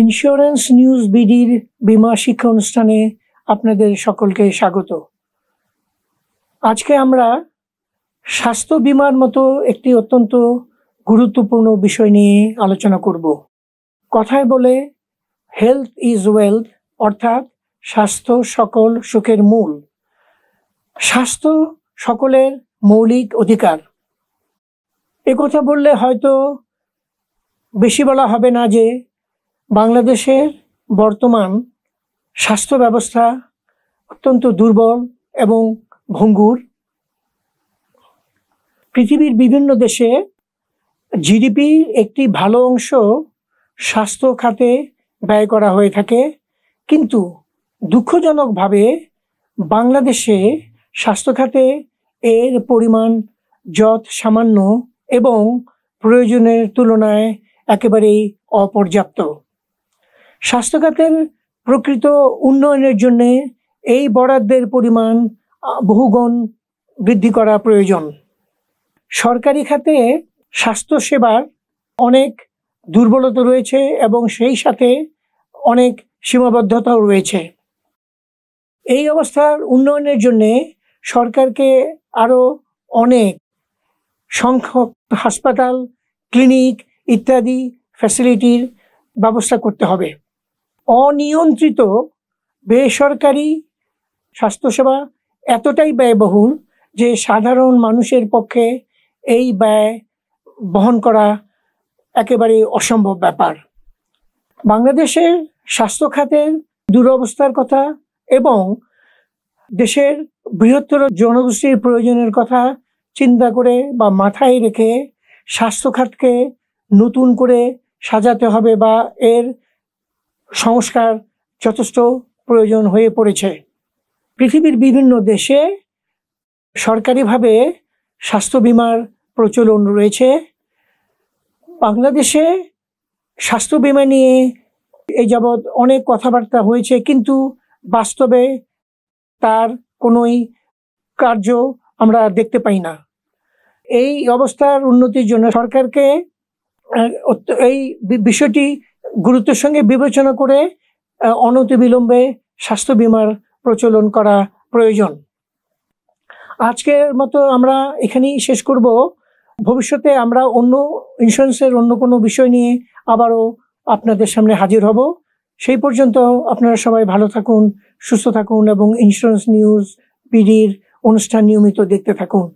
Insurance news বিডির বীমা শিক্ষা অনুষ্ঠানে আপনাদের সকলকে স্বাগত। আজকে আমরা স্বাস্থ্য বীমার মতো একটি অত্যন্ত গুরুত্বপূর্ণ বিষয় নিয়ে আলোচনা করব। কথায় বলে হেলথ ইজ ওয়েলথ, অর্থাৎ স্বাস্থ্য সকল সুখের মূল। স্বাস্থ্য সকলের মৌলিক অধিকার। কথা বললে হয়তো বেশি বলা হবে না যে বাংলাদেশের বর্তমান স্বাস্থ্য ব্যবস্থা অত্যন্ত দুর্বল এবং ভঙ্গুর। পৃথিবীর বিভিন্ন দেশে জিডিপির একটি ভালো অংশ স্বাস্থ্য খাতে ব্যয় করা হয়ে থাকে, কিন্তু দুঃখজনকভাবে বাংলাদেশে স্বাস্থ্য খাতে এর পরিমাণ যৎ সামান্য এবং প্রয়োজনের তুলনায় একেবারেই অপর্যাপ্ত। স্বাস্থ্য খাতের প্রকৃত উন্নয়নের জন্য এই বরাদ্দের পরিমাণ বহুগুণ বৃদ্ধি করা প্রয়োজন। সরকারি খাতে স্বাস্থ্যসেবার অনেক দুর্বলতা রয়েছে এবং সেই সাথে অনেক সীমাবদ্ধতাও রয়েছে। এই অবস্থার উন্নয়নের জন্য সরকারকে আরও অনেক সংখ্যক হাসপাতাল, ক্লিনিক ইত্যাদি ফ্যাসিলিটির ব্যবস্থা করতে হবে। অনিয়ন্ত্রিত বেসরকারি স্বাস্থ্যসেবা এতটাই ব্যয়বহুল যে সাধারণ মানুষের পক্ষে এই ব্যয় বহন করা একেবারে অসম্ভব ব্যাপার। বাংলাদেশের স্বাস্থ্য খাতের দুরবস্থার কথা এবং দেশের বৃহত্তর জনগোষ্ঠীর প্রয়োজনের কথা চিন্তা করে বা মাথায় রেখে স্বাস্থ্য খাতকে নতুন করে সাজাতে হবে বা এর সংস্কার যথেষ্ট প্রয়োজন হয়ে পড়েছে। পৃথিবীর বিভিন্ন দেশে সরকারিভাবে স্বাস্থ্য বীমার প্রচলন রয়েছে। বাংলাদেশে স্বাস্থ্য বীমা নিয়ে এই যাবৎ অনেক কথাবার্তা হয়েছে, কিন্তু বাস্তবে তার কোনোই কার্য আমরা দেখতে পাই না। এই অবস্থার উন্নতির জন্য সরকারকে এই বিষয়টি গুরুত্বের সঙ্গে বিবেচনা করে অনতিবিলম্বে স্বাস্থ্য বীমার প্রচলন করা প্রয়োজন। আজকের মতো আমরা এখানেই শেষ করব। ভবিষ্যতে আমরা অন্য ইন্স্যুরেন্সের অন্য কোনো বিষয় নিয়ে আবারও আপনাদের সামনে হাজির হব। সেই পর্যন্ত আপনারা সবাই ভালো থাকুন, সুস্থ থাকুন এবং ইন্স্যুরেন্স নিউজ বিডির অনুষ্ঠান নিয়মিত দেখতে থাকুন।